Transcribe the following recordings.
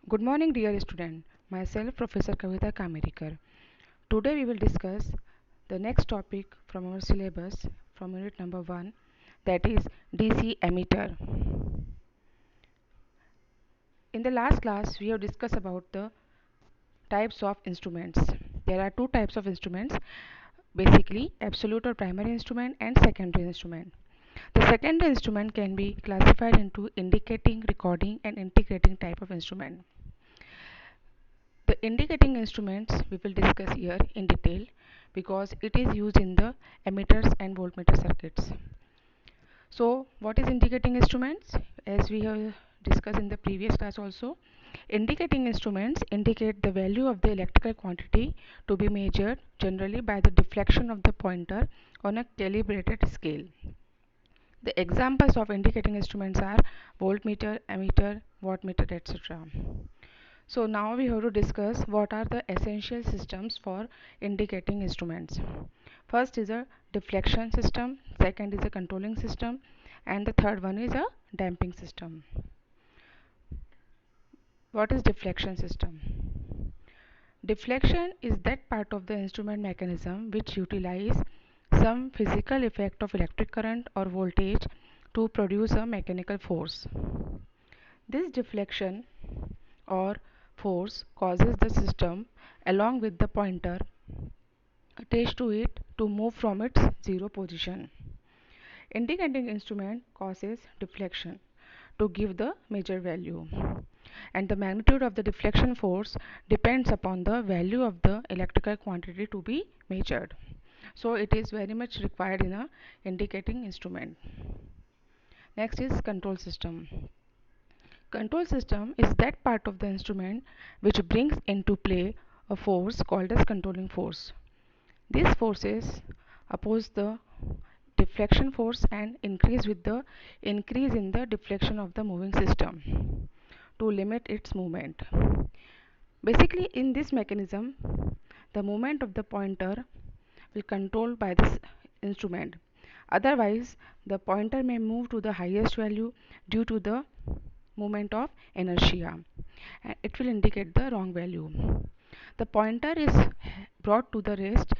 Good morning, dear student. Myself, Professor Kavita Kamerikar. Today we will discuss the next topic from our syllabus from unit number 1, that is DC emitter. In the last class, we have discussed about the types of instruments. There are two types of instruments, basically absolute or primary instrument and secondary instrument. The secondary instrument can be classified into indicating, recording and integrating type of instrument. The indicating instruments we will discuss here in detail because it is used in the emitters and voltmeter circuits. So what is indicating instruments? As we have discussed in the previous class also, indicating instruments indicate the value of the electrical quantity to be measured generally by the deflection of the pointer on a calibrated scale. The examples of indicating instruments are voltmeter, ammeter, wattmeter, etc. So now we have to discuss what are the essential systems for indicating instruments. First is a deflection system, second is a controlling system, and the third one is a damping system. What is deflection system? Deflection is that part of the instrument mechanism which utilize some physical effect of electric current or voltage to produce a mechanical force. This deflection or force causes the system along with the pointer attached to it to move from its zero position. Indicating instrument causes deflection to give the measure value, and the magnitude of the deflection force depends upon the value of the electrical quantity to be measured. So it is very much required in a indicating instrument. Next is control system. Control system is that part of the instrument which brings into play a force called as controlling force. These forces oppose the deflection force and increase with the increase in the deflection of the moving system to limit its movement. Basically, in this mechanism, the movement of the pointer will controlled by this instrument. Otherwise, the pointer may move to the highest value due to the moment of inertia, and it will indicate the wrong value. The pointer is brought to the rest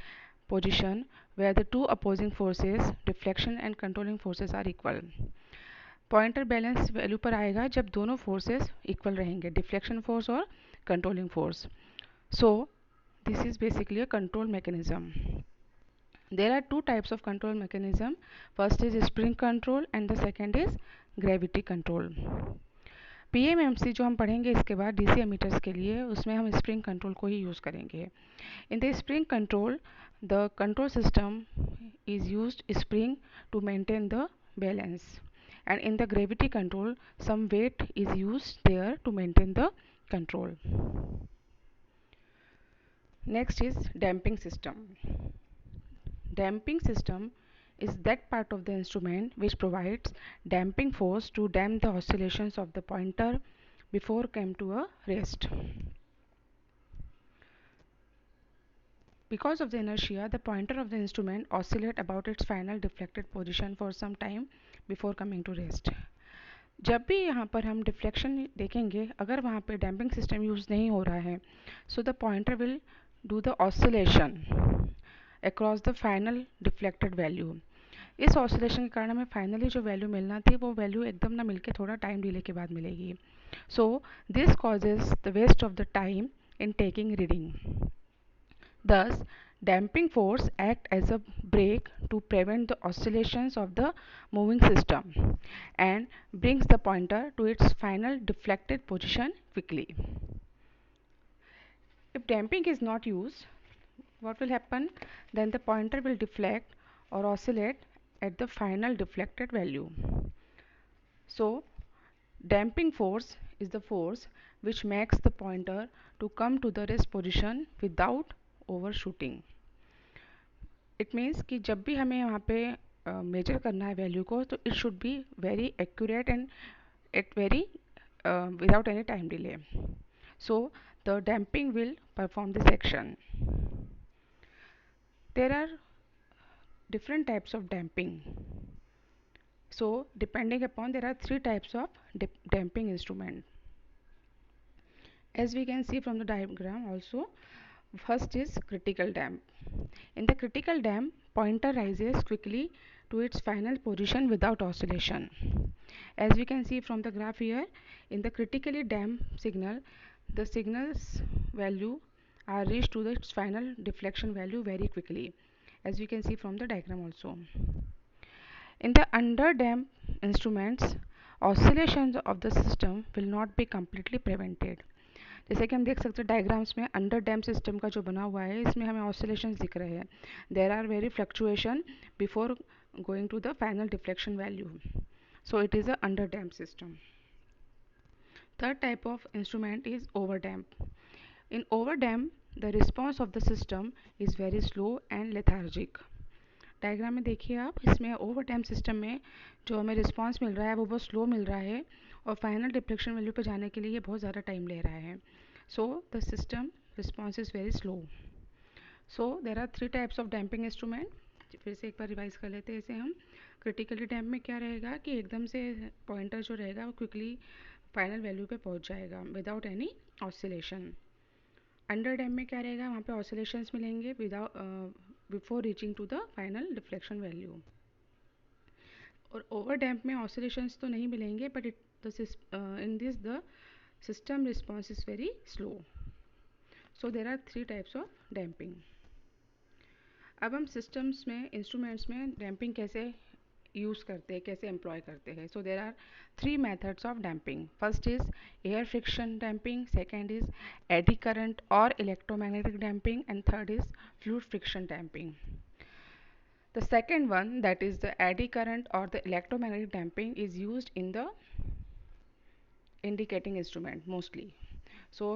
position where the two opposing forces, deflection and controlling forces, are equal. Pointer balance value पर आएगा जब दोनों forces equal रहेंगे, deflection force और controlling force. So this is basically a control mechanism. There are two types of control mechanism. First is spring control and the second is gravity control. PMMC जो हम पढ़ेंगे इसके बाद DC ammeters के लिए, उसमें हम स्प्रिंग कंट्रोल को ही यूज़ करेंगे. In the spring control, the control system is used spring to maintain the balance, and in the gravity control some weight is used there to maintain the control. Next is damping system. Damping system is that part of the instrument which provides damping force to damp the oscillations of the pointer before come to a rest. Because of the inertia, the pointer of the instrument oscillate about its final deflected position for some time before coming to rest. जब भी यहाँ पर हम deflection देखेंगे, अगर वहाँ पे damping system use नहीं हो रहा है, so the pointer will do the oscillation across the final deflected value. इस ऑसिलेशन के कारण हमें फाइनली जो वैल्यू मिलना थी वो वैल्यू एकदम ना मिलके थोड़ा टाइम डिले के बाद मिलेगी. So this causes the waste of the time in taking reading. Thus, damping force act as a brake to prevent the oscillations of the moving system and brings the pointer to its final deflected position quickly. If damping is not used, what will happen? Then the pointer will deflect or oscillate at the final deflected value. So, damping force is the force which makes the pointer to come to the rest position without overshooting. It means कि जब भी हमें यहाँ पे major करना है value को, तो it should be very accurate and it very without any time delay. So the damping will perform this action. There are different types of damping. So depending upon, there are three types of damping instrument. As we can see from the diagram also, first is critical damp. In the critical damp, pointer rises quickly to its final position without oscillation. As we can see from the graph here, in the critically damped signal, the signal's value are reached to its final deflection value very quickly, as we can see from the diagram also. In the underdamped instruments, oscillations of the system will not be completely prevented. जैसे कि हम देख सकते हैं diagrams में under dam system का जो बना हुआ है इसमें हमें ऑसिलेशन दिख रहे हैं. There are very fluctuation before going to the final deflection value. So it is a under damped system. Third type of instrument is over damp. In over damp, the response of the system is very slow and lethargic. Diagram में देखिए आप, इसमें over damp system में जो हमें response मिल रहा है वो बहुत स्लो मिल रहा है और फाइनल डिफ्लेक्शन वैल्यू पे जाने के लिए ये बहुत ज़्यादा टाइम ले रहा है. So the system response is very slow. So there are 3 types of damping instrument. फिर से एक बार रिवाइज कर लेते हैं. इसे हम क्रिटिकली डैम्प में क्या रहेगा कि एकदम से पॉइंटर जो रहेगा वो क्विकली फाइनल वैल्यू पे पहुंच जाएगा without any oscillation. Under damp में क्या रहेगा, वहाँ पे ऑसिलेशंस मिलेंगे without before reaching to the final deflection value. और ओवर डैम्प में ऑसिलेशंस तो नहीं मिलेंगे but in this the system response is very slow. So there are 3 types of damping. अब हम सिस्टम्स में इंस्ट्रूमेंट्स में डैम्पिंग कैसे यूज़ करते हैं, कैसे एम्प्लॉय करते हैं. So there are 3 methods of damping. First is air friction damping, second is eddy current और electromagnetic damping, and third is fluid friction damping. The second one, that is the eddy current or the electromagnetic damping, is used in the indicating instrument mostly. So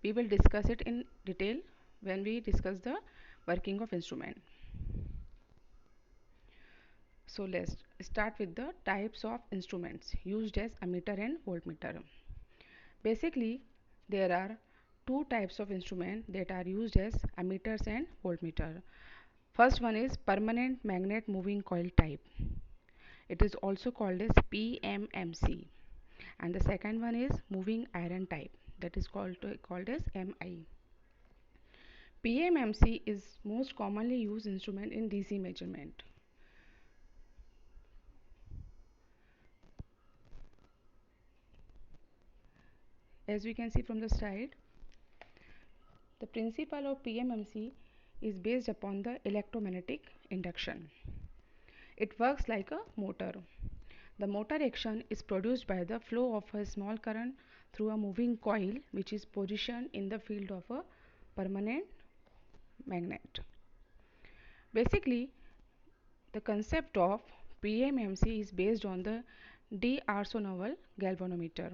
we will discuss it in detail when we discuss the working of instrument. So let's start with the types of instruments used as ammeter and voltmeter. Basically, there are 2 types of instruments that are used as ammeters and voltmeter. First one is permanent magnet moving coil type. It is also called as PMMC. And the second one is moving iron type, that is called as MI. PMMC is most commonly used instrument in DC measurement. As we can see from the slide, the principle of PMMC is based upon the electromagnetic induction. It works like a motor. The motor action is produced by the flow of a small current through a moving coil which is positioned in the field of a permanent magnet. Basically, the concept of PMMC is based on the D'Arsenal galvanometer.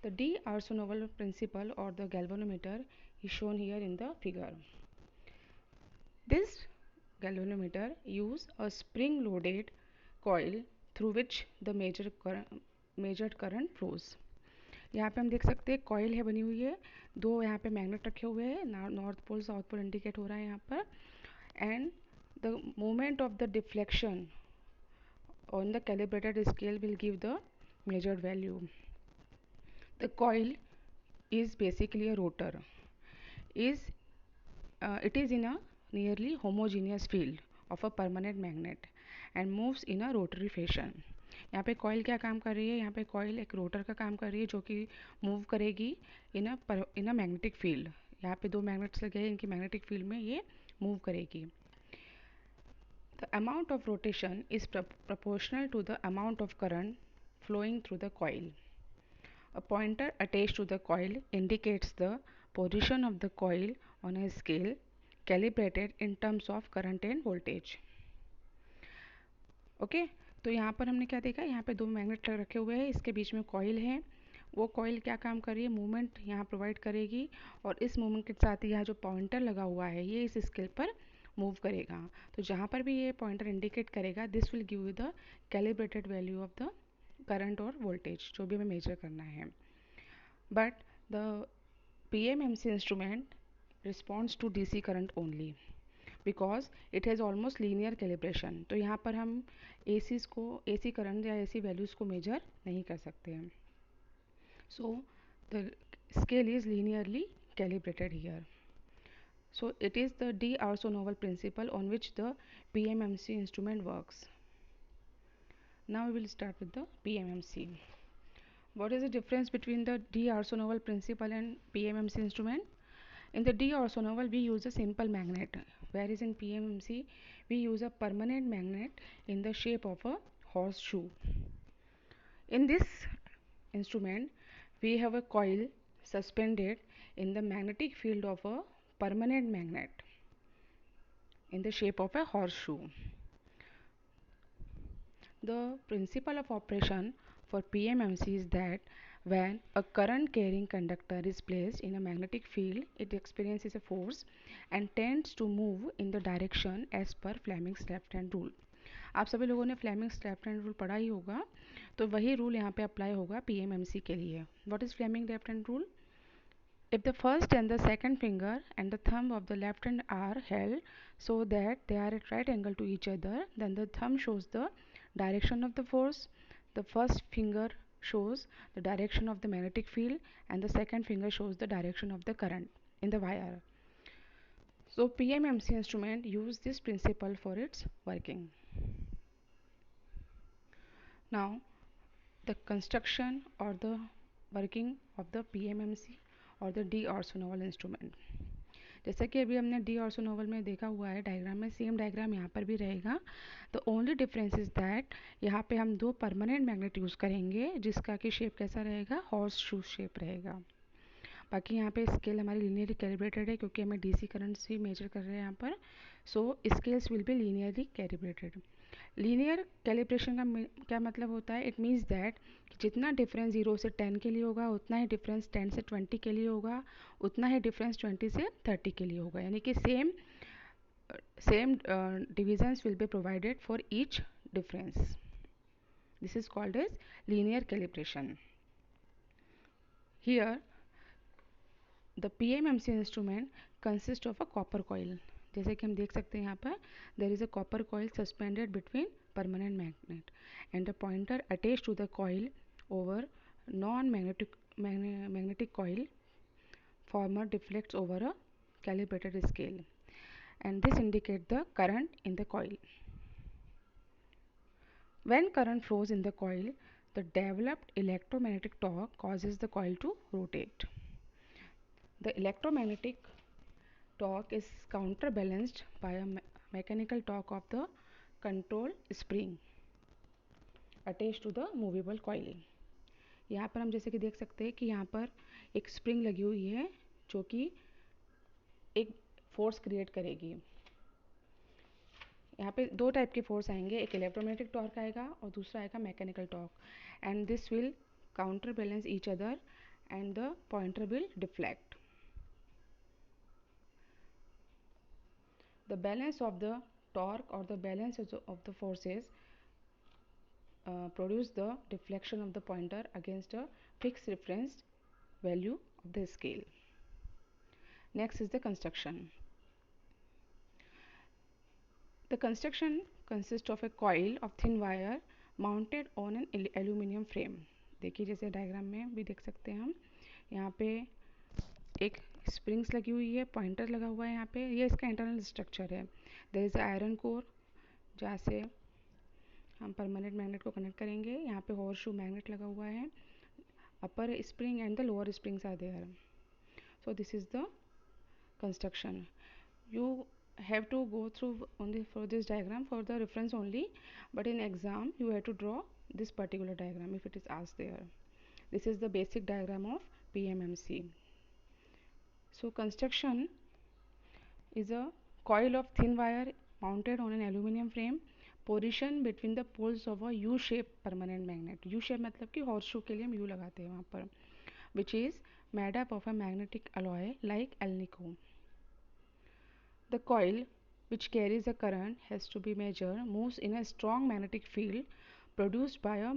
The D'Arsenal principle or the galvanometer is shown here in the figure. This galvanometer uses a spring-loaded coil through which the measured current flows. यहाँ पे हम देख सकते हैं coil है बनी हुई है, 2 यहाँ पे मैग्नेट रखे हुए हैं, north pole south pole indicate हो रहा है यहाँ पर, and the moment of the deflection on the calibrated scale will give the measured value. The coil is basically a rotor. It is in a nearly homogeneous field of a permanent magnet and moves in a rotary fashion. यहाँ पे coil क्या काम कर रही है, यहाँ पे coil एक रोटर का काम कर रही है जो कि मूव करेगी इन अ मैग्नेटिक फील्ड. यहाँ पे 2 मैग्नेट्स लगे हैं, इनकी मैग्नेटिक फील्ड में ये मूव करेगी. The amount of rotation is proportional to the amount of current flowing through the coil. A pointer attached to the coil indicates the position of the coil on a scale calibrated in terms of current and voltage. Okay तो यहाँ पर हमने क्या देखा, यहाँ पे 2 magnet रखे हुए हैं, इसके बीच में कॉइल है. वो कॉइल क्या काम कर रही है, मूवमेंट यहाँ प्रोवाइड करेगी और इस मूवमेंट के साथ ही यहाँ जो पॉइंटर लगा हुआ है ये इस स्केल पर मूव करेगा. तो जहाँ पर भी ये पॉइंटर इंडिकेट करेगा this will give you the calibrated value of the current और वोल्टेज जो भी हमें मेजर करना है. But the PMMC instrument responds to DC current only. Because it has almost linear calibration. तो यहाँ पर हम एसीज को, एसी करंट या एसी वैल्यूज़ को मेजर नहीं कर सकते हैं। So the scale is linearly calibrated here. So it is the D'Arçon-Novel principle on which the PMMC instrument works. Now we will start with the PMMC. What is the difference between the D'Arçon-Novel principle and PMMC instrument? In the D'Arçon-Novel we use a simple magnet, whereas in PMMC we use a permanent magnet in the shape of a horseshoe. In this instrument we have a coil suspended in the magnetic field of a permanent magnet in the shape of a horseshoe. The principle of operation for PMMC is that when a current carrying conductor is placed in a magnetic field, it experiences a force and tends to move in the direction as per Fleming's left hand rule. आप सभी लोगों ने Fleming's left hand rule पढ़ा ही होगा, तो वही rule यहाँ पे अप्लाई होगा PMMC के लिए. What is Fleming left hand rule? If the first and the second finger and the thumb of the left hand are held so that they are at right angle to each other, then the thumb shows the direction of the force, the first finger shows the direction of the magnetic field, and the second finger shows the direction of the current in the wire. So PMMC instrument use this principle for its working. Now the construction or the working of the PMMC और the D'Arçon-Novel instrument. जैसा कि अभी हमने D'Arçon-Novel में देखा हुआ है diagram में, सेम डायग्राम यहाँ पर भी रहेगा. The only difference is that यहाँ पे हम दो परमानेंट मैग्नेट यूज़ करेंगे जिसका कि शेप कैसा रहेगा, हॉर्स शू शेप रहेगा. बाकी यहाँ पे स्केल हमारी लीनियरली कैलिब्रेटेड है क्योंकि हमें डीसी करंट्स भी मेजर कर रहे हैं यहाँ पर. So scales will be linearly calibrated. Linear calibration का क्या मतलब होता है? इट मीन्स दैट जितना डिफरेंस 0 से 10 के लिए होगा उतना ही डिफरेंस 10 से 20 के लिए होगा, उतना ही डिफरेंस 20 से 30 के लिए होगा. यानी कि same divisions will be provided for each difference. This is called as linear calibration. Here the PMMC instrument consist of a copper coil. जैसे कि हम देख सकते हैं यहाँ पर there is a copper coil suspended between permanent magnet and the pointer attached to the coil over non-magnetic coil former deflects over a calibrated scale, and this indicates the current in the coil. When current flows in the coil, the developed electromagnetic torque causes the coil to rotate. The electromagnetic torque is counterbalanced by a mechanical torque of the control spring attached to the movable coil. यहाँ पर हम जैसे कि देख सकते हैं कि यहाँ पर एक स्प्रिंग लगी हुई है जो कि एक फोर्स क्रिएट करेगी. यहाँ पे दो टाइप के फोर्स आएंगे, एक इलेक्ट्रोमैग्नेटिक टॉर्क आएगा और दूसरा आएगा mechanical torque, and this will counter balance each other and the pointer will deflect. The balance of the torque or the balance of the forces produce the deflection of the pointer against a fixed reference value of the scale. Next is the construction. The construction consists of a coil of thin wire mounted on an aluminum frame. देखिए जैसे diagram में भी देख सकते हैं हम, यहाँ पे एक स्प्रिंग्स लगी हुई है, पॉइंटर लगा हुआ है यहाँ पे. ये इसका इंटरनल स्ट्रक्चर है. देयर इज आयरन कोर जहाँ से हम परमानेंट मैग्नेट को कनेक्ट करेंगे. यहाँ पे हॉर्स शू मैग्नेट लगा हुआ है. Upper spring and the lower springs are there. So this is the construction. You have to go through only for this diagram for the reference only, but in exam you have to draw this particular diagram if it is asked there. This is the basic diagram of PMMC. So construction is a coil of thin wire mounted on an aluminum frame positioned between the poles of a U-shaped permanent magnet. U-shape मतलब कि horseshoe के लिए हम U लगाते हैं वहाँ पर, which is made up of a magnetic alloy like alnico. The coil, which carries a current, has to be measured, moves in a strong magnetic field produced by a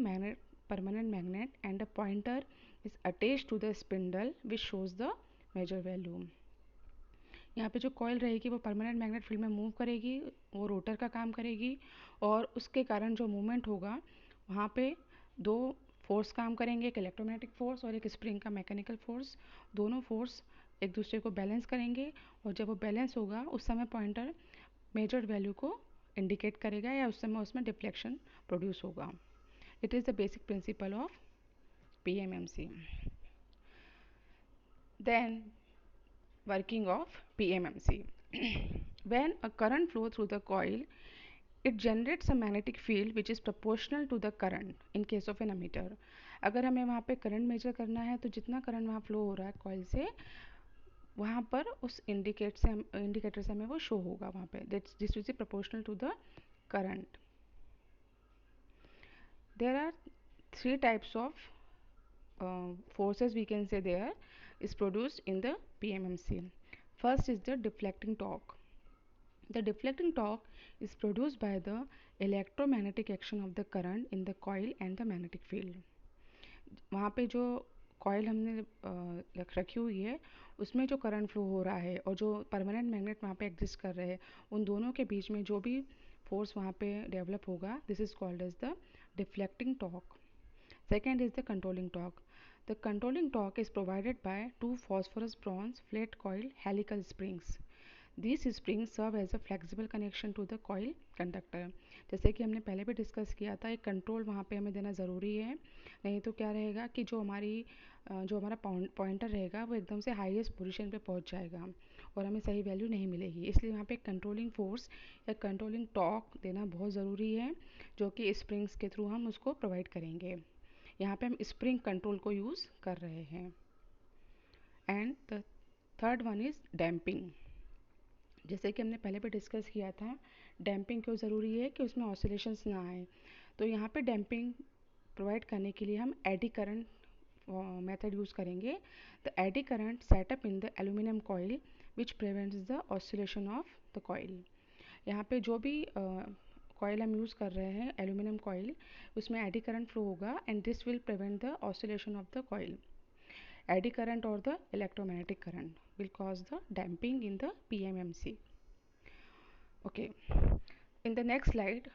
permanent magnet, and a pointer is attached to the spindle which shows the measure value. यहाँ पे जो coil रहेगी वो permanent magnet field में move करेगी, वो rotor का काम करेगी और उसके कारण जो मूवमेंट होगा वहाँ पे दो फोर्स काम करेंगे, एक इलेक्ट्रोमैग्नेटिक फोर्स और एक स्प्रिंग का मैकेनिकल फोर्स। दोनों फोर्स एक दूसरे को बैलेंस करेंगे और जब वो बैलेंस होगा उस समय पॉइंटर मेजर्ड वैल्यू को इंडिकेट करेगा या उस समय उसमें डिफ्लेक्शन प्रोड्यूस होगा। It is the basic principle of PMMC. Then working of PMMC. When a current flow through the coil, it generates a magnetic field which is proportional to the current in case of an ammeter. अगर हमें वहाँ पे current measure करना है तो जितना current वहाँ flow हो रहा है कॉइल से वहाँ पर उस इंडिकेटर से हमें वो शो होगा वहाँ पे, this is proportional to the current. There are three types of forces we can say there is produced in the PMMC. First is the deflecting torque. The deflecting torque is produced by the electromagnetic action of the current in the coil and the magnetic field. वहाँ पे जो coil हमने रखी हुई है उसमें जो current flow हो रहा है और जो परमानेंट मैग्नेट वहाँ पे एग्जिस्ट कर रहे हैं उन दोनों के बीच में जो भी फोर्स वहाँ पे डेवलप होगा this is called as the deflecting torque. Second is the controlling torque. The controlling torque is provided by two phosphorus bronze flat coil helical springs. These springs serve as a flexible connection to the coil conductor. जैसे कि हमने पहले भी discuss किया था एक control वहाँ पे हमें देना ज़रूरी है, नहीं तो क्या रहेगा कि जो हमारा पॉइंटर रहेगा वो एकदम से हाईएस्ट पोजीशन पे पहुँच जाएगा और हमें सही वैल्यू नहीं मिलेगी. इसलिए वहाँ पे कंट्रोलिंग फोर्स या कंट्रोलिंग टॉर्क देना बहुत ज़रूरी है जो कि स्प्रिंग्स के थ्रू हम उसको प्रोवाइड करेंगे. यहाँ पे हम स्प्रिंग कंट्रोल को यूज़ कर रहे हैं. And the third one is damping. जैसे कि हमने पहले भी डिस्कस किया था डैम्पिंग क्यों ज़रूरी है कि उसमें ऑसिलेशंस ना आए. तो यहाँ पे डैम्पिंग प्रोवाइड करने के लिए हम एडी करंट मेथड यूज़ करेंगे. The eddy current setup in the aluminium coil which prevents the oscillation of the coil. यहाँ पे जो भी कॉइल हम यूज़ कर रहे हैं एल्यूमिनियम कॉइल उसमें एडी करंट फ्लो होगा and this will prevent the oscillation of the coil. Eddy current और the electromagnetic current will cause the damping in the PMMC. Okay, in the next slide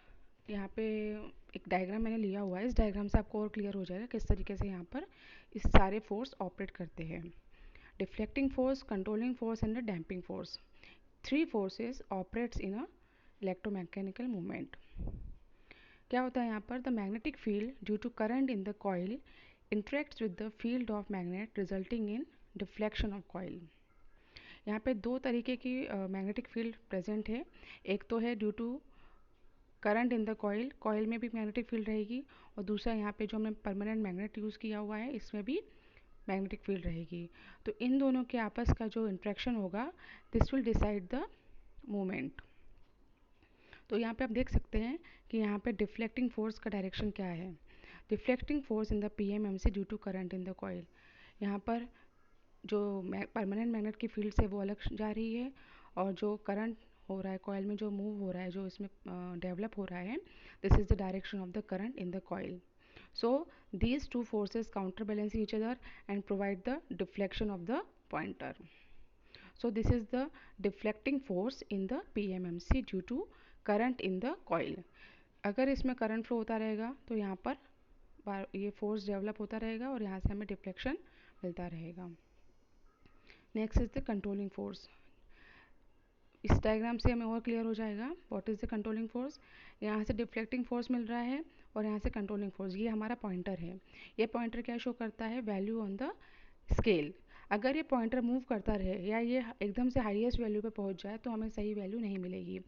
यहाँ पे एक diagram मैंने लिया हुआ है. इस डायग्राम से आपको और क्लियर हो जाएगा किस तरीके से यहाँ पर इस सारे फोर्स ऑपरेट करते हैं. Deflecting force, controlling force and the damping force. Three forces operates in a electromechanical movement. क्या होता है यहाँ पर the magnetic field due to current in the coil interacts with the field of magnet resulting in deflection of coil. यहाँ पे दो तरीके की मैग्नेटिक फील्ड प्रेजेंट है. एक तो है due to current in the coil, coil में भी मैग्नेटिक फील्ड रहेगी और दूसरा यहाँ पे जो हमने परमानेंट मैग्नेट यूज़ किया हुआ है इसमें भी मैग्नेटिक फील्ड रहेगी. तो इन दोनों के आपस का जो इंट्रैक्शन होगा this will decide the movement. तो यहाँ पे आप देख सकते हैं कि यहाँ पे डिफ्लेक्टिंग फोर्स का डायरेक्शन क्या है. Deflecting force in the PMMC due to current in the coil. यहाँ पर जो परमानेंट मैग्नेट की फील्ड से वो अलग जा रही है और जो करंट हो रहा है कॉइल में जो मूव हो रहा है जो इसमें डेवलप हो रहा है this is the direction of the current in the coil. So these two forces counter balance each other and provide the deflection of the pointer. So this is the deflecting force in the PMMC due to current in the coil. अगर इसमें current flow होता रहेगा तो यहाँ पर ये force develop होता रहेगा और यहाँ से हमें डिफ्लेक्शन मिलता रहेगा. Next is the controlling force. इस डायग्राम से हमें और क्लियर हो जाएगा what is the controlling force. यहाँ से डिफ्लेक्टिंग फोर्स मिल रहा है और यहाँ से कंट्रोलिंग फोर्स. ये हमारा पॉइंटर है. ये पॉइंटर क्या शो करता है वैल्यू ऑन द स्केल. अगर ये पॉइंटर मूव करता रहे या ये एकदम से हाईएस्ट वैल्यू पे पहुंच जाए तो हमें सही वैल्यू नहीं मिलेगी.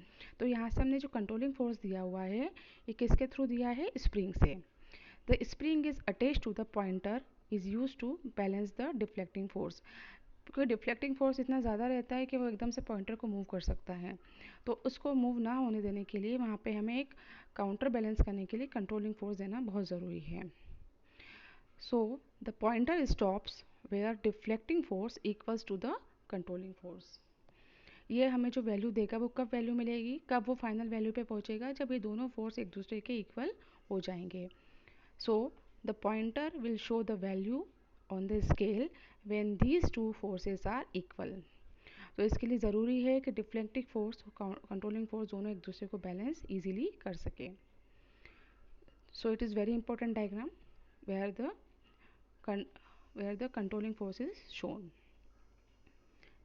तो यहाँ से हमने जो कंट्रोलिंग फोर्स दिया हुआ है ये किसके थ्रू दिया है स्प्रिंग से. The spring is attached to the pointer is use to balance the deflecting force. क्योंकि डिफ्लेक्टिंग फोर्स इतना ज़्यादा रहता है कि वो एकदम से पॉइंटर को मूव कर सकता है. तो उसको मूव ना होने देने के लिए वहाँ पे हमें एक काउंटर बैलेंस करने के लिए कंट्रोलिंग फोर्स देना बहुत ज़रूरी है. So the pointer stops where deflecting force equals to the controlling force. ये हमें जो वैल्यू देगा वो कब वैल्यू मिलेगी, कब वो फाइनल वैल्यू पे पहुंचेगा जब ये दोनों फोर्स एक दूसरे के इक्वल हो जाएंगे. So the pointer will show the value on the scale when these two forces are equal. तो इसके लिए ज़रूरी है कि डिफ्लेक्टिंग फोर्स और कंट्रोलिंग फोर्स दोनों एक दूसरे को बैलेंस ईजिली कर सके. So it is very important diagram where the controlling force is shown.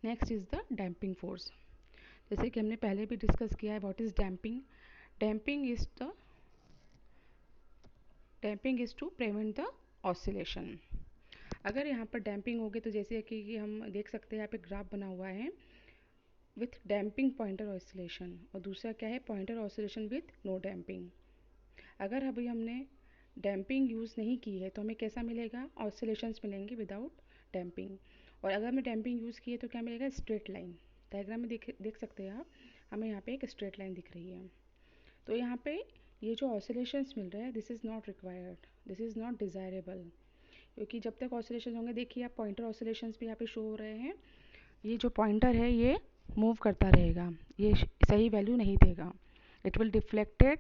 Next is the damping force. जैसे कि हमने पहले भी डिस्कस किया है, what is damping? Damping is to prevent the oscillation. अगर यहाँ पर डैम्पिंग होगी तो जैसे कि हम देख सकते हैं यहाँ पे ग्राफ बना हुआ है विथ डैम्पिंग पॉइंटर ऑसिलेशन, और दूसरा क्या है, pointer oscillation with no damping. अगर अभी हमने डैम्पिंग यूज़ नहीं की है तो हमें कैसा मिलेगा, ऑसिलेशंस मिलेंगे विदाउट डैम्पिंग. और अगर हमने डैम्पिंग यूज़ की है तो क्या मिलेगा, स्ट्रेट लाइन. डायग्राम में देख सकते हैं आप, हमें यहाँ पे एक स्ट्रेट लाइन दिख रही है. तो यहाँ पे ये जो ऑसिलेशंस मिल रहे हैं, this is not required, this is not desirable, क्योंकि जब तक ऑसिलेशन होंगे, देखिए आप पॉइंटर ऑसिलेशंस भी यहाँ पे शो हो रहे हैं. ये जो पॉइंटर है ये मूव करता रहेगा, ये सही वैल्यू नहीं देगा. इट विल डिफ्लेक्टेड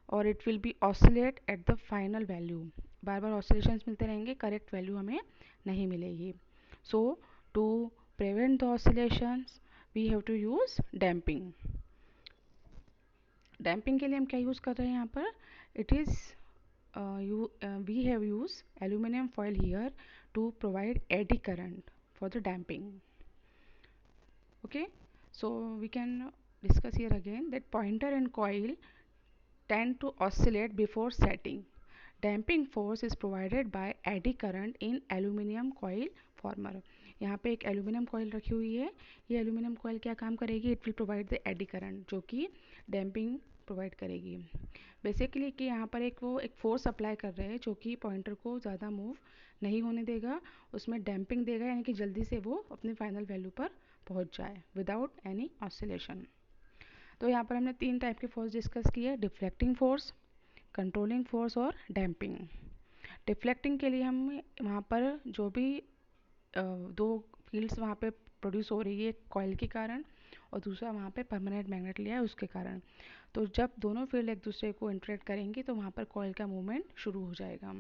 और it will be oscillate at the final value. बार बार ऑसिलेशंस मिलते रहेंगे, करेक्ट वैल्यू हमें नहीं मिलेगी. So to prevent the oscillations we have to use damping. Damping के लिए हम क्या यूज़ कर रहे हैं यहाँ पर, it is we have used aluminum foil here to provide eddy current for the damping. Okay, so we can discuss here again that pointer and coil tend to oscillate before setting. Damping force is provided by eddy current in aluminum coil former. यहाँ पे एक aluminium coil रखी हुई है. ये aluminium coil क्या काम करेगी, it will provide the eddy current, जो कि डैम्पिंग प्रोवाइड करेगी. बेसिकली कि यहाँ पर एक फोर्स अप्लाई कर रहे हैं जो कि पॉइंटर को ज़्यादा मूव नहीं होने देगा, उसमें डैम्पिंग देगा, यानी कि जल्दी से वो अपने फाइनल वैल्यू पर पहुँच जाए विदाउट एनी ऑसिलेशन. तो यहाँ पर हमने 3 टाइप के फोर्स डिस्कस किए, डिफ्लेक्टिंग फोर्स, कंट्रोलिंग फोर्स और डैम्पिंग. डिफ्लेक्टिंग के लिए हम वहाँ पर जो भी 2 फील्ड्स वहाँ पे प्रोड्यूस हो रही है, कॉइल के कारण और दूसरा वहाँ पे परमानेंट मैग्नेट लिया है उसके कारण. तो जब दोनों फील्ड एक दूसरे को इंटरेक्ट करेंगी तो वहाँ पर कॉइल का मूवमेंट शुरू हो जाएगा.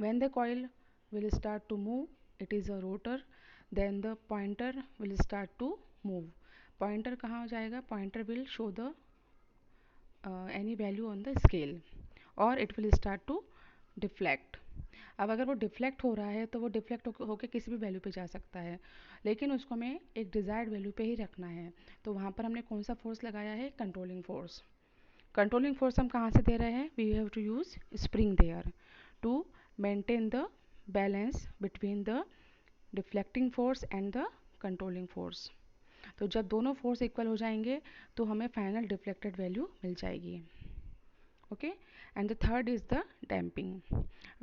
When the coil will start to move, it is a rotor, then the pointer will start to move. Pointer कहाँ हो जाएगा, pointer will show the any value on the scale और it will start to deflect. अब अगर वो deflect हो रहा है तो वो डिफ्लेक्ट होकर किसी भी वैल्यू पे जा सकता है, लेकिन उसको हमें एक डिज़ायर्ड वैल्यू पे ही रखना है. तो वहाँ पर हमने कौन सा फोर्स लगाया है, कंट्रोलिंग फोर्स. कंट्रोलिंग फोर्स हम कहाँ से दे रहे हैं, we have to use spring there to maintain the balance between the deflecting force and the controlling force. तो जब दोनों फोर्स इक्वल हो जाएंगे तो हमें फाइनल डिफ्लेक्टेड वैल्यू मिल जाएगी. Okay, and the third is the damping.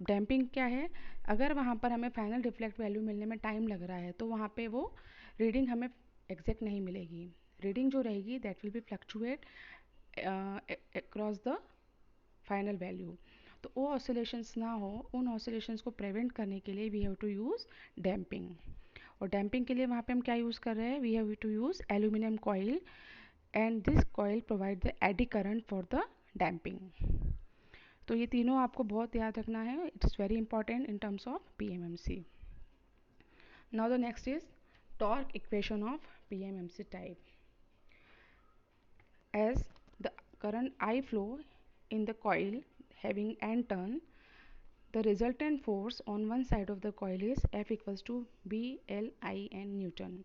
Damping क्या है, अगर वहाँ पर हमें फाइनल डिफ्लेक्ट वैल्यू मिलने में टाइम लग रहा है तो वहाँ पे वो रीडिंग हमें एग्जैक्ट नहीं मिलेगी. रीडिंग जो रहेगी that will be fluctuate across the final value. तो वो ऑसिलेशंस ना हो, उन ऑसिलेशंस को प्रिवेंट करने के लिए we have to use damping. और डैम्पिंग के लिए वहाँ पे हम क्या यूज़ कर रहे हैं, we have to use aluminium coil and this coil provide the eddy current for the damping. तो ये तीनों आपको बहुत याद रखना है, it is very important in terms of PMMC. Now the next is torque equation of PMMC type. As the current I flow in the coil having n turn, the resultant force on one side of the coil is F equals to BLIN Newton,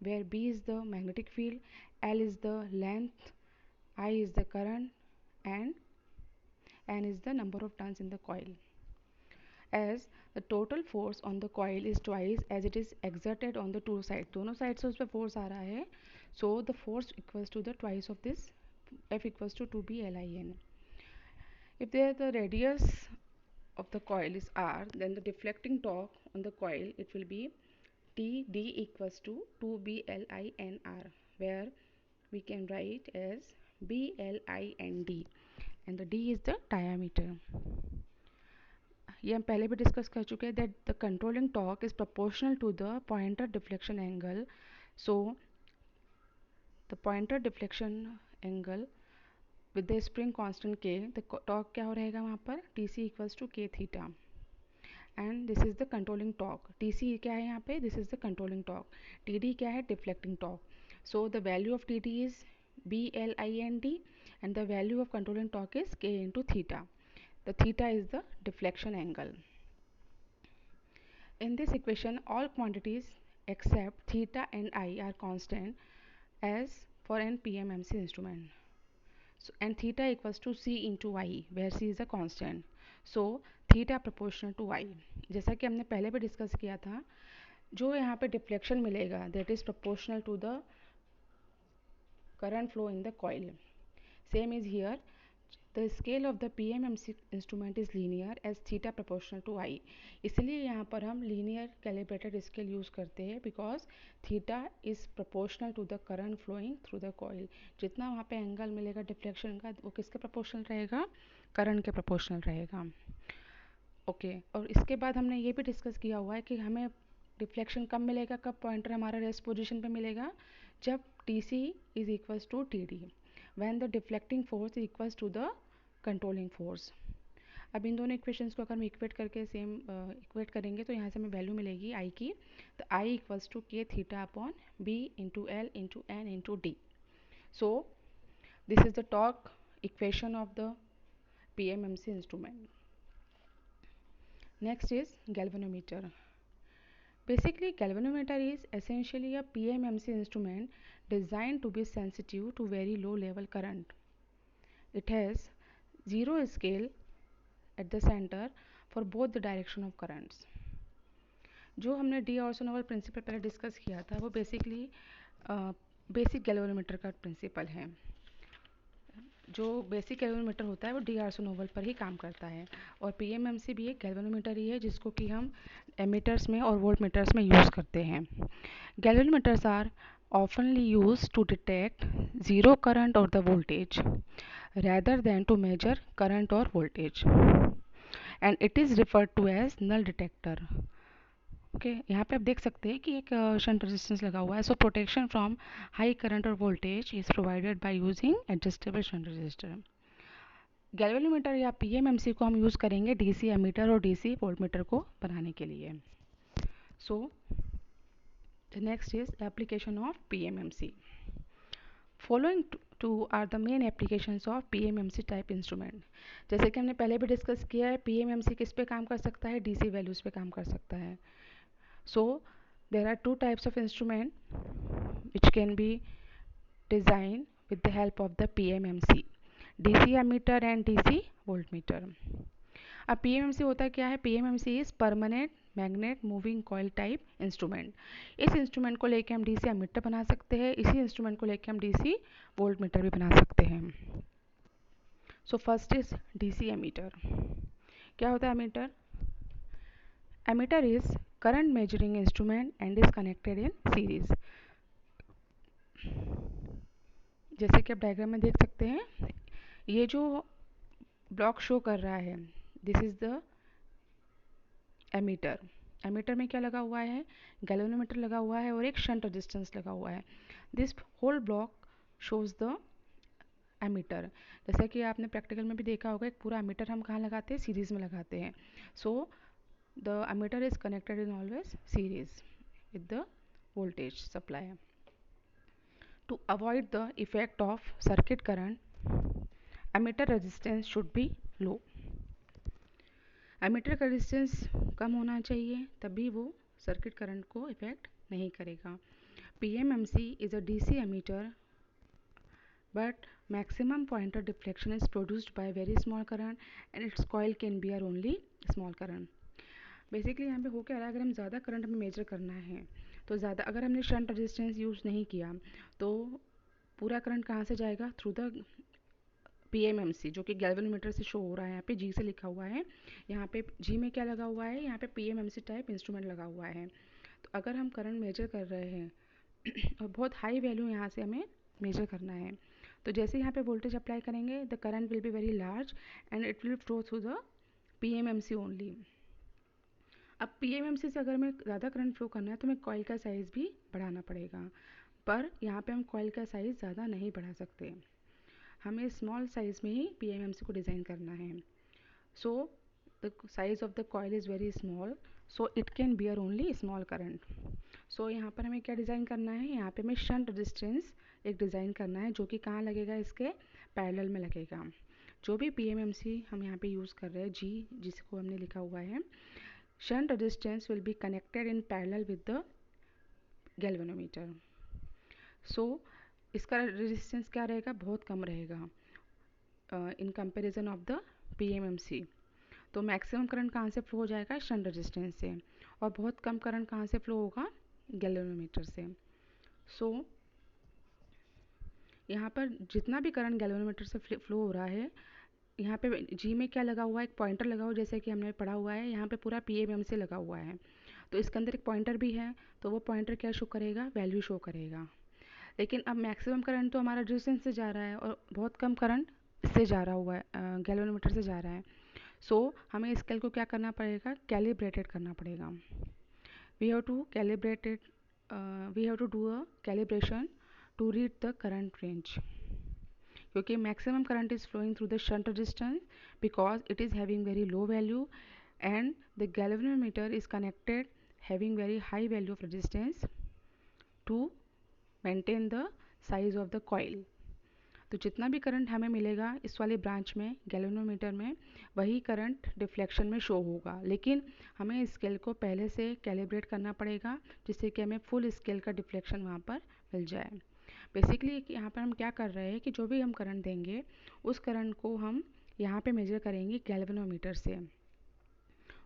where B is the magnetic field, L is the length, I is the current, and N is the number of turns in the coil. As the total force on the coil is twice as it is exerted on the two sides, दोनों side से उस पर force आ रहा है, so the force equals to the twice of this F equals to 2BLIN. If the radius of the coil is R, then the deflecting torque on the coil, it will be TD equals to 2BLINR, where we can write as BLIND, and the D is the diameter. ये हम पहले भी discuss कर चुके हैं, that the controlling torque is proportional to the pointer deflection angle. So the pointer deflection angle with the spring constant K, the torque क्या हो रहेगा वहाँ पर, TC equals to K theta. And this is the controlling torque. TC क्या है यहाँ पे? This is the controlling torque. TD क्या है? Deflecting torque. So the value of TD is BLIND and the value of controlling torque is K into theta. The theta is the deflection angle. In this equation, all quantities except theta and I are constant as for an PMMC instrument. So, and theta equals to C into I, where C is a constant. So, theta proportional to I. जैसा कि हमने पहले भी discuss किया था, जो यहाँ पे डिफ्लेक्शन मिलेगा that is proportional to the current flow in the coil. Same is here. The scale of the PMMC instrument is linear as theta proportional to I. इसलिए यहाँ पर हम linear calibrated scale यूज़ करते हैं because theta is proportional to the current flowing through the coil. जितना वहाँ पे angle मिलेगा डिफ्लेक्शन का वो किसके प्रोपोर्शनल रहेगा? करंट के प्रोपोर्शनल रहेगा. ओके और इसके बाद हमने ये भी डिस्कस किया हुआ है कि हमें डिफ्लेक्शन कब मिलेगा, कब पॉइंटर हमारा रेस्ट पोजीशन पे मिलेगा, जब TC is equals to TD, when the deflecting force is equals to the controlling force. अब इन दोनों इक्वेशंस को अगर हम इक्वेट करके सेम इक्वेट करेंगे तो यहाँ से हमें वैल्यू मिलेगी आई की. तो I equals to K theta upon B into L into N into D. So this is the torque equation of the PMMC instrument. Next is galvanometer. Basically, galvanometer is essentially a PMMC instrument designed to be sensitive to very low level current. It has zero scale at the center for both the direction of currents. जो हमने D ऑर्सोनोवल principal पहले discuss किया था वो basically basic galvanometer का principal है. जो basic galvanometer होता है वो डी ऑर्सोनोवल पर ही काम करता है और PMMC भी एक गैल्वेनोमीटर ही है जिसको कि हम एमीटर्स में और वोल्ट मीटर्स में यूज़ करते हैं. गैल्वेनोमीटर्स are oftenly used to detect zero current or the voltage rather than to measure current or voltage, and it is referred to as null detector. Okay यहाँ पे आप देख सकते हैं कि एक शंट रेजिस्टेंस लगा हुआ है. So protection from high current और voltage is provided by using adjustable shunt resistor. Galvanometer या PMMC को हम यूज़ करेंगे DC एमीटर और DC वोल्टमीटर को बनाने के लिए. So the next is application of PMMC. Following two are the main applications of PMMC type instrument. जैसे कि हमने पहले भी डिस्कस किया है PMMC किस पे काम कर सकता है? DC वैल्यूज़ पे काम कर सकता है. So there are two types of instrument which can be designed with the help of the PMMC, DC ammeter and DC voltmeter. अब PMMC होता क्या है? PMMC is permanent magnet moving coil type instrument. इस instrument को लेके हम DC ammeter बना सकते हैं, इसी इंस्ट्रूमेंट को लेके हम DC वोल्टमीटर भी बना सकते हैं. So first is DC ammeter. क्या होता है ammeter? Ammeter is current measuring instrument and is connected in series. जैसे कि आप डायग्राम में देख सकते हैं ये जो ब्लॉक शो कर रहा है this is the ammeter. Ammeter में क्या लगा हुआ है? गैल्वेनोमीटर लगा हुआ है और एक शंट रेजिस्टेंस लगा हुआ है. This whole block shows the ammeter. जैसा कि आपने प्रैक्टिकल में भी देखा होगा एक पूरा एमीटर हम कहाँ लगाते हैं? सीरीज में लगाते हैं. सो the ammeter is connected in always series with the voltage supply. To avoid the effect of circuit current, ammeter resistance should be low. Ammeter का रेजिस्टेंस कम होना चाहिए तभी वो सर्किट करंट को इफेक्ट नहीं करेगा. PMMC is a DC emitter but maximum pointer deflection is produced by very small current and its coil can bear only small current. Basically यहाँ पे हो क्या रहा है? अगर हम ज़्यादा करंट हमें मेजर करना है तो ज़्यादा अगर हमने शंट रेजिस्टेंस यूज़ नहीं किया तो पूरा करंट कहाँ से जाएगा? थ्रू द PMMC जो कि गैल्वेनोमीटर से शो हो रहा है. यहाँ पे G से लिखा हुआ है. यहाँ पे G में क्या लगा हुआ है? यहाँ पे PMMC टाइप इंस्ट्रूमेंट लगा हुआ है. तो अगर हम करंट मेजर कर रहे हैं और बहुत हाई वैल्यू यहाँ से हमें मेजर करना है तो जैसे यहाँ पे वोल्टेज अप्लाई करेंगे the current will be very large and it will flow through the PMMC only. अब PMMC से अगर हमें ज़्यादा करंट फ्लो करना है तो हमें कॉइल का साइज़ भी बढ़ाना पड़ेगा, पर यहाँ पे हम कॉइल का साइज़ ज़्यादा नहीं बढ़ा सकते. हमें स्मॉल साइज़ में ही PMMC को डिज़ाइन करना है. सो the size of the coil is very small, so it can bear only small current. So यहाँ पर हमें क्या डिज़ाइन करना है, यहाँ पे हमें शंट रेजिस्टेंस एक डिज़ाइन करना है जो कि कहाँ लगेगा, इसके पैरेलल में लगेगा. जो भी PMMC हम यहाँ पे यूज़ कर रहे हैं, G जिसको हमने लिखा हुआ है, shunt resistance will be connected in parallel with the galvanometer. So इसका रेजिस्टेंस क्या रहेगा, बहुत कम रहेगा in comparison of the PMMC. तो मैक्सिमम करंट कहाँ से फ्लो हो जाएगा, शंट रेजिस्टेंस से, और बहुत कम करंट कहाँ से फ्लो होगा, गैल्वेनोमीटर से. सो यहाँ पर जितना भी करंट गैल्वेनोमीटर से फ्लो हो रहा है, यहाँ पे जी में क्या लगा हुआ है, एक पॉइंटर लगा हुआ है, जैसे कि हमने पढ़ा हुआ है, यहाँ पे पूरा PMMC लगा हुआ है, तो इसके अंदर एक पॉइंटर भी है, तो वो पॉइंटर क्या शो करेगा, वैल्यू शो करेगा. लेकिन अब मैक्सिमम करंट तो हमारा रेजिस्टेंस से जा रहा है और बहुत कम करंट इससे जा रहा हुआ है, गैल्वेनोमीटर से जा रहा है. सो हमें इस स्केल को क्या करना पड़ेगा, कैलिब्रेटेड करना पड़ेगा. We have to calibrated, we have to do a calibration to read the current range, क्योंकि maximum current is flowing through the shunt resistance because it is having very low value and the galvanometer is connected having very high value of resistance to maintain the size of the coil. तो जितना भी current हमें मिलेगा इस वाली branch में, galvanometer में, वही करंट डिफ्लेक्शन में शो होगा. लेकिन हमें स्केल को पहले से कैलिब्रेट करना पड़ेगा जिससे कि हमें फुल स्केल का डिफ्लेक्शन वहाँ पर मिल जाए. बेसिकली यहाँ पर हम क्या कर रहे हैं कि जो भी हम करंट देंगे उस करंट को हम यहाँ पे मेजर करेंगे गैल्वेनोमीटर से,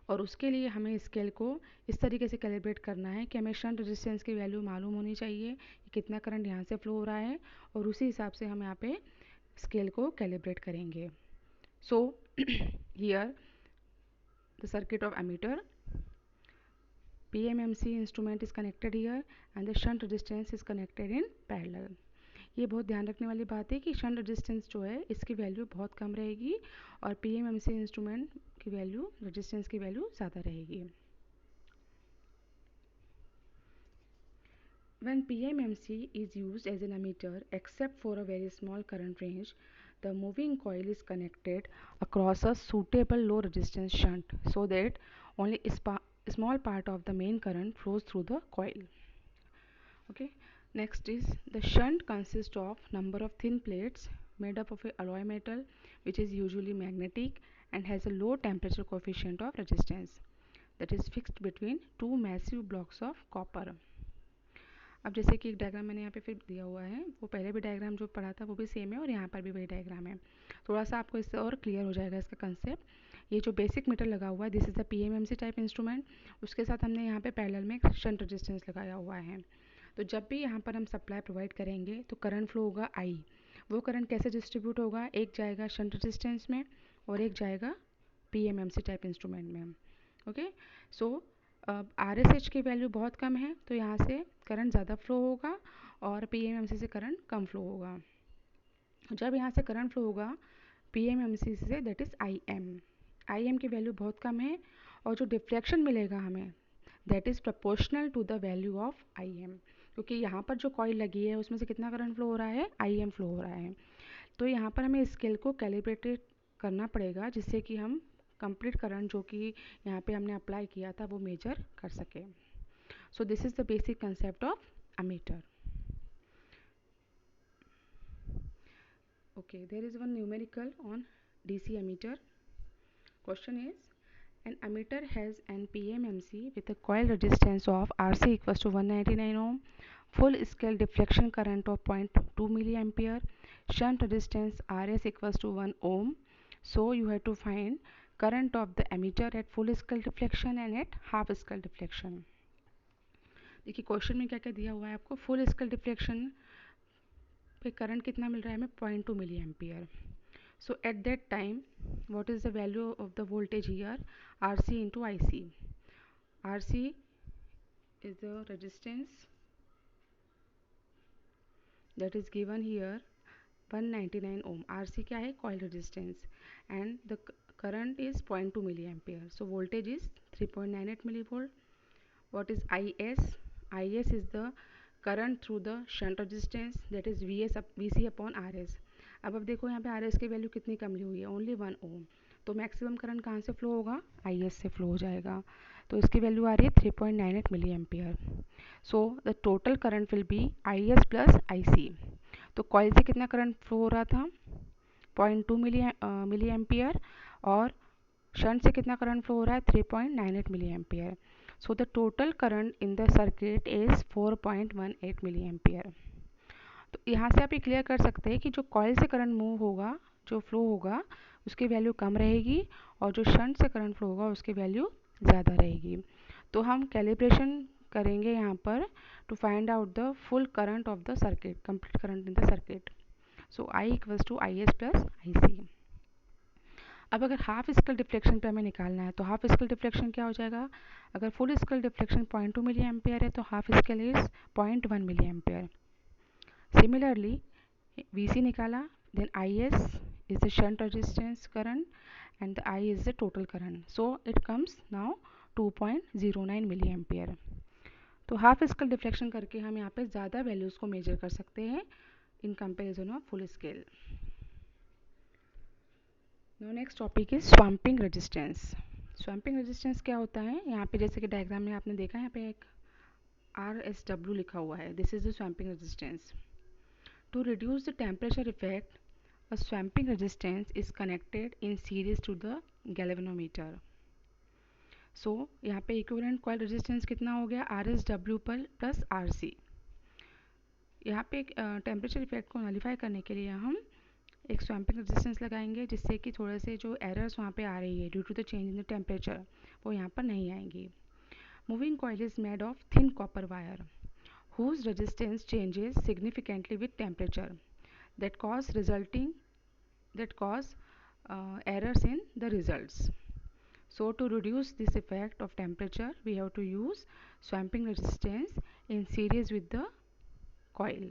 और उसके लिए हमें स्केल को इस तरीके से कैलिब्रेट करना है कि हमें शंट रेजिस्टेंस की वैल्यू मालूम होनी चाहिए कि कितना करंट यहाँ से फ्लो हो रहा है, और उसी हिसाब से हम यहाँ पे स्केल को कैलिब्रेट करेंगे. So here the circuit of ammeter, PMMC instrument is connected here and the shunt resistance is connected in parallel. ये बहुत ध्यान रखने वाली बात है कि शंट रेजिस्टेंस जो है इसकी वैल्यू बहुत कम रहेगी और PMMC इंस्ट्रूमेंट की वैल्यू, रेजिस्टेंस की वैल्यू ज़्यादा रहेगी. When PMMC is used as an ammeter, except for a very small current range, the moving coil is connected across a suitable low resistance shunt so that only a small part of the main current flows through the coil. Okay. Next is the shunt consists of number of thin plates made up of a alloy metal which is usually magnetic and has a low temperature coefficient of resistance that is fixed between two massive blocks of copper. अब जैसे कि एक diagram मैंने यहाँ पे फिर दिया हुआ है, वो पहले भी डायग्राम जो पढ़ा था वो भी सेम है और यहाँ पर भी वही डायग्राम है. थोड़ा सा आपको इससे और क्लियर हो जाएगा इसका कंसेप्ट. ये जो बेसिक मीटर लगा हुआ है, this is the PMMC type instrument. उसके साथ हमने यहाँ पे पैरेलल में एक शंट रेजिस्टेंस लगाया हुआ है. तो जब भी यहाँ पर हम सप्लाई प्रोवाइड करेंगे तो करंट फ्लो होगा I. वो करंट कैसे डिस्ट्रीब्यूट होगा, एक जाएगा शंट रेजिस्टेंस में और एक जाएगा PMMC टाइप इंस्ट्रूमेंट में. ओके. सो RSH की वैल्यू बहुत कम है तो यहाँ से करंट ज़्यादा फ्लो होगा और PMMC से करंट कम फ्लो होगा. जब यहाँ से करंट फ्लो होगा PMMC से, दैट इज़ IM की वैल्यू बहुत कम है और जो डिफ्लेक्शन मिलेगा हमें that is proportional to the value of IM, क्योंकि यहाँ पर जो कॉइल लगी है उसमें से कितना करंट फ्लो हो रहा है, IM फ्लो हो रहा है. तो यहाँ पर हमें स्केल को कैलिब्रेटेड करना पड़ेगा जिससे कि हम कंप्लीट करंट जो कि यहाँ पे हमने अप्लाई किया था वो मेजर कर सके. So this is the basic concept of ammeter. Okay, there is one numerical on DC ammeter. Question is, an ammeter has an PMMC with a coil resistance of RC equals to 199 ohm, full scale deflection current of 0.2 milliampere, shunt resistance RS equals to 1 ohm. So you have to find current of the ammeter at full scale deflection and at half scale deflection. देखिए question में क्या क्या दिया हुआ है आपको. Full scale deflection पे current कितना मिल रहा है हमें, 0.2 milli ampere. So at that time what is the value of the voltage here, RC into IC. RC is the resistance that is given here 199 ohm. RC क्या है, coil resistance, and the current is 0.2 milliampere. So voltage is 3.98 millivolt. What is IS? IS is the current through the shunt resistance, that is VC upon RS. अब देखो यहाँ पे RS की value कितनी कम ली हुई है, ओनली 1 ओम. तो मैक्सिमम करंट कहाँ से फ्लो होगा, आई से फ्लो हो जाएगा। तो इसकी वैल्यू आ रही है 3.98 milli ampere. So the total current will be I S plus I C. तो कॉइल से कितना करंट फ्लो हो रहा था, 0.2 मिली एम्पियर, और शंट से कितना करंट फ्लो हो रहा है, 3.98 milli ampere. So the total current in the circuit is 4.18 milli ampere. तो यहाँ से आप ये क्लियर कर सकते हैं कि जो कॉइल से करंट मूव होगा, जो फ्लो होगा, उसकी वैल्यू कम रहेगी, और जो शंट से करंट फ्लो होगा उसकी वैल्यू ज़्यादा रहेगी। तो हम कैलिब्रेशन करेंगे यहाँ पर to find out the full current of the circuit, complete current in the circuit. So I equals to I S plus I C. अब अगर हाफ स्केल डिफ्लेक्शन पे हमें निकालना है तो हाफ स्केल डिफ्लेक्शन क्या हो जाएगा, अगर full scale deflection 0.2 milli ampere है तो half scale is 0.1 milli ampere. Similarly VC निकाला, then IS is the shunt resistance current and the I is the total current. So it comes now 2.09 milli ampere. तो half scale deflection करके हम यहाँ पे ज़्यादा values को major कर सकते हैं in comparison of full scale. No next topic is swamping resistance. Swamping resistance क्या होता है, यहाँ पे जैसे कि डायग्राम में आपने देखा, यहाँ पे एक RSW लिखा हुआ है, this is the swamping resistance. To reduce the temperature effect, a swamping resistance is connected in series to the galvanometer. So यहाँ पे equivalent coil resistance कितना हो गया, RSW पर प्लस RC। यहाँ पे टेम्परेचर इफेक्ट को नलीफाई करने के लिए हम एक स्वैम्पिंग रेजिस्टेंस लगाएंगे, जिससे कि थोड़े से जो एरर्स वहाँ पे आ रही है due to the change in the temperature वो यहाँ पर नहीं आएंगी। Moving coil is made of thin copper wire whose resistance changes significantly with temperature that cause errors in the results. So to reduce this effect of temperature, we have to use swamping resistance in series with the coil.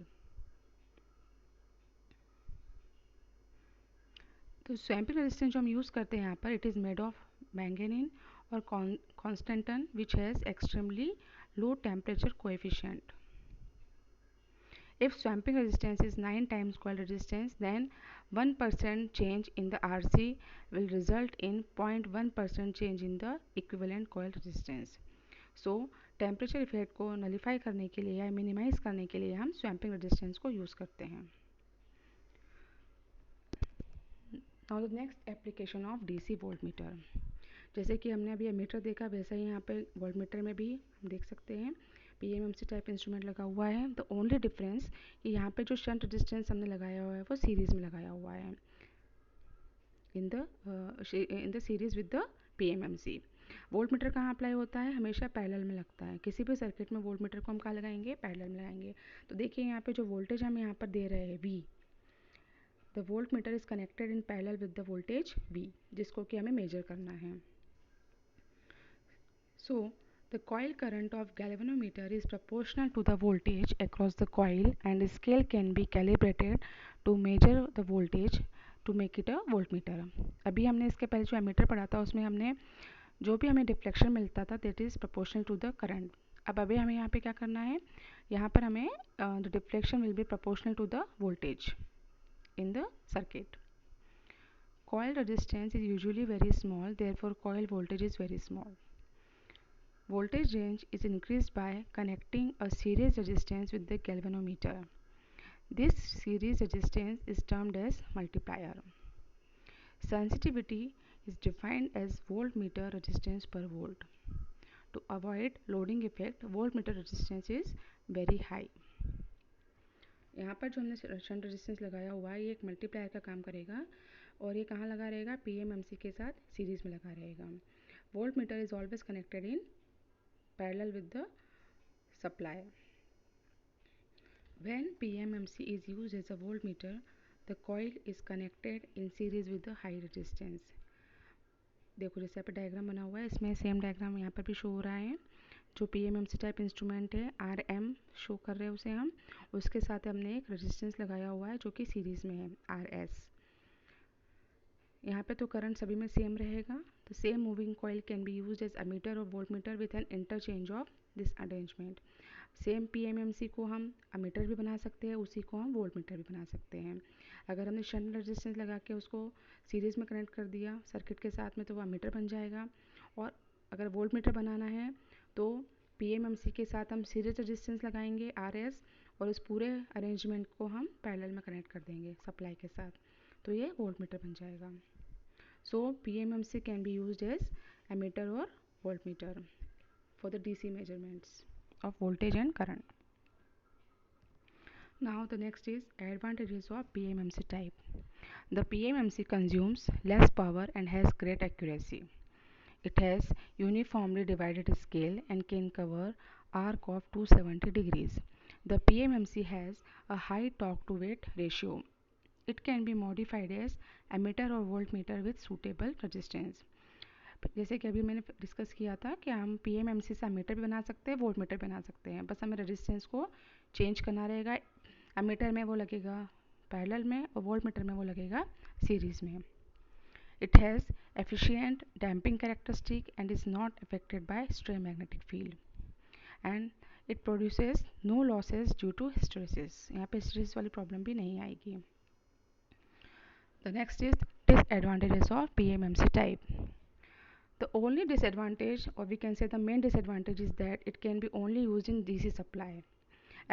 तो स्वैम्पिंग resistance जो हम use करते हैं यहाँ पर, it is made of manganin और constantan which has extremely low temperature coefficient. If swamping resistance is 9 times coil resistance, then 1% change in the RC will result in 0.1% change in the equivalent coil resistance. So temperature effect को nullify करने के लिए या minimise करने के लिए हम स्वैम्पिंग resistance को यूज़ करते हैं. Now the next application of DC volt meter. जैसे कि हमने अभी मीटर देखा, वैसे ही यहाँ पे वोल्ट मीटर में भी हम देख सकते हैं PMMC टाइप इंस्ट्रूमेंट लगा हुआ है. द ओनली डिफरेंस कि यहाँ पे जो शंट रेजिस्टेंस हमने लगाया हुआ है वो सीरीज़ में लगाया हुआ है in the series with the PMMC. Volt meter कहाँ अप्लाई होता है, हमेशा पैरेलल में लगता है. किसी भी सर्किट में वोल्ट मीटर को हम कहाँ लगाएंगे, पैरेलल में लगाएंगे. तो देखिए यहाँ पे जो वोल्टेज हम यहाँ पर दे रहे हैं V, the volt meter is connected in parallel with the voltage V, जिसको कि हमें मेजर करना है. So the coil current of galvanometer is proportional to the voltage across the coil and the scale can be calibrated to measure the voltage to make it a voltmeter. अभी हमने इसके पहले जो एमीटर पढ़ा था उसमें हमने जो भी हमें डिफ्लेक्शन मिलता था that is proportional to the current. अब अभी हमें यहाँ पे क्या करना है, यहाँ पर हमें the deflection will be proportional to the voltage in the circuit. Coil resistance is usually very small, therefore coil voltage is very small. Voltage range is increased by connecting a series resistance with the galvanometer. This series resistance is termed as multiplier. Sensitivity is defined as voltmeter resistance per volt. To avoid loading effect, voltmeter resistance is very high. यहाँ पर जो हमने shunt resistance लगाया हुआ है ये एक multiplier का काम करेगा और ये कहाँ लगा रहेगा, PMMC के साथ सीरीज़ में लगा रहेगा. Volt meter is always connected in parallel with the supply. When PMMC is used as a voltmeter, the coil is connected in series with the high resistance. देखो जैसे यहाँ पे डायग्राम बना हुआ है, इसमें सेम डायग्राम यहाँ पर भी शो हो रहा है. जो PMMC टाइप इंस्ट्रूमेंट है RM शो कर रहे हैं उसे हम, उसके साथ हमने एक रेजिस्टेंस लगाया हुआ है जो कि सीरीज़ में है RS. यहाँ पे तो करंट सभी में सेम रहेगा. The same moving coil can be used as ammeter और voltmeter with an interchange of this arrangement. Same PMMC को हम अमीटर भी बना सकते हैं, उसी को हम वोल्ट मीटर भी बना सकते हैं। अगर हमने शंट रेजिस्टेंस लगा के उसको सीरीज़ में कनेक्ट कर दिया सर्किट के साथ में तो वो अमीटर बन जाएगा। और अगर वोल्ट मीटर बनाना है तो PMMC के साथ हम सीरीज रेजिस्टेंस लगाएंगे RS, और उस पूरे अरेंजमेंट को हम पैरेलल में कनेक्ट कर देंगे सप्लाई के साथ, तो ये वोल्ट मीटर बन जाएगा। So PMMC can be used as ammeter और voltmeter for the DC measurements of voltage and current. Now the next is advantages of PMMC type. The PMMC consumes less power and has great accuracy. It has uniformly divided scale and can cover arc of 270 degrees. The PMMC has a high torque to weight ratio. It can be modified as ammeter or voltmeter with suitable resistance. जैसे कि अभी मैंने discuss किया था कि हम PMMC से ammeter भी बना सकते हैं, वोल्ट मीटर बना सकते हैं, बस हमें रेजिस्टेंस को चेंज करना रहेगा। अमीटर में वो लगेगा पैरेलल में और वोल्ट मीटर में वो लगेगा सीरीज़ में। It has efficient damping characteristic and is not affected by stray magnetic field and it produces no losses due to hysteresis. यहाँ पे हिस्टेरेसिस वाली प्रॉब्लम भी नहीं आएगी। The next is disadvantages of PMMC type. The only disadvantage, or we can say the main disadvantage, is that it can be only used in DC supply,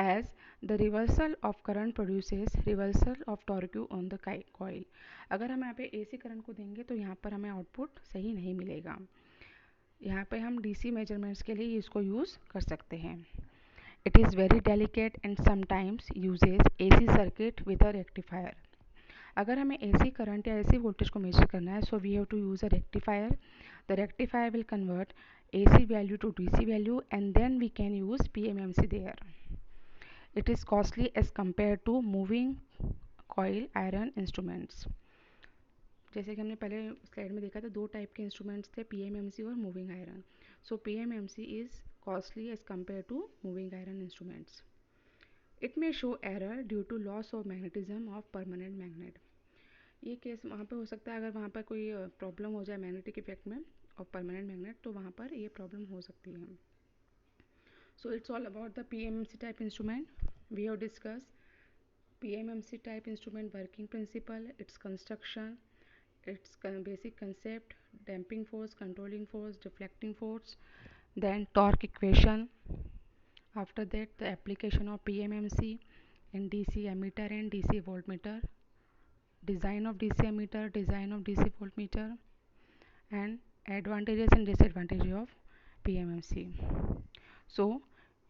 as the reversal of current produces reversal of torque on the coil. अगर हम यहाँ पे AC current को देंगे तो यहाँ पर हमें आउटपुट सही नहीं मिलेगा। यहाँ पे हम DC मेजरमेंट्स के लिए इसको यूज़ कर सकते हैं। It is very delicate and sometimes uses AC circuit with a rectifier. अगर हमें AC करंट या AC वोल्टेज को मेजर करना है so we have to use a rectifier. The rectifier will convert AC value to DC value and then we can use PMMC there. It is costly as compared to moving coil iron instruments. जैसे कि हमने पहले slide में देखा था दो type के instruments थे PMMC और moving iron. So PMMC is costly as compared to moving iron instruments. It may show error due to loss of magnetism of permanent magnet. ये केस वहाँ पे हो सकता है अगर वहाँ पर कोई प्रॉब्लम हो जाए मैग्नेटिक इफेक्ट में और परमानेंट मैग्नेट तो वहाँ पर ये प्रॉब्लम हो सकती है. So it's all about the PMMC type instrument. We have discuss PMMC type instrument working principle, its construction, its basic concept, damping force, controlling force, deflecting force, then torque equation. After that the application of PMMC in DC ammeter and DC voltmeter, design of DC ammeter, design of DC voltmeter, and advantages and disadvantages of PMMC. So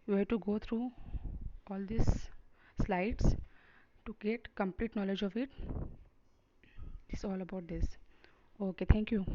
you have to go through all these slides to get complete knowledge of it. It's all about this. Okay, thank you.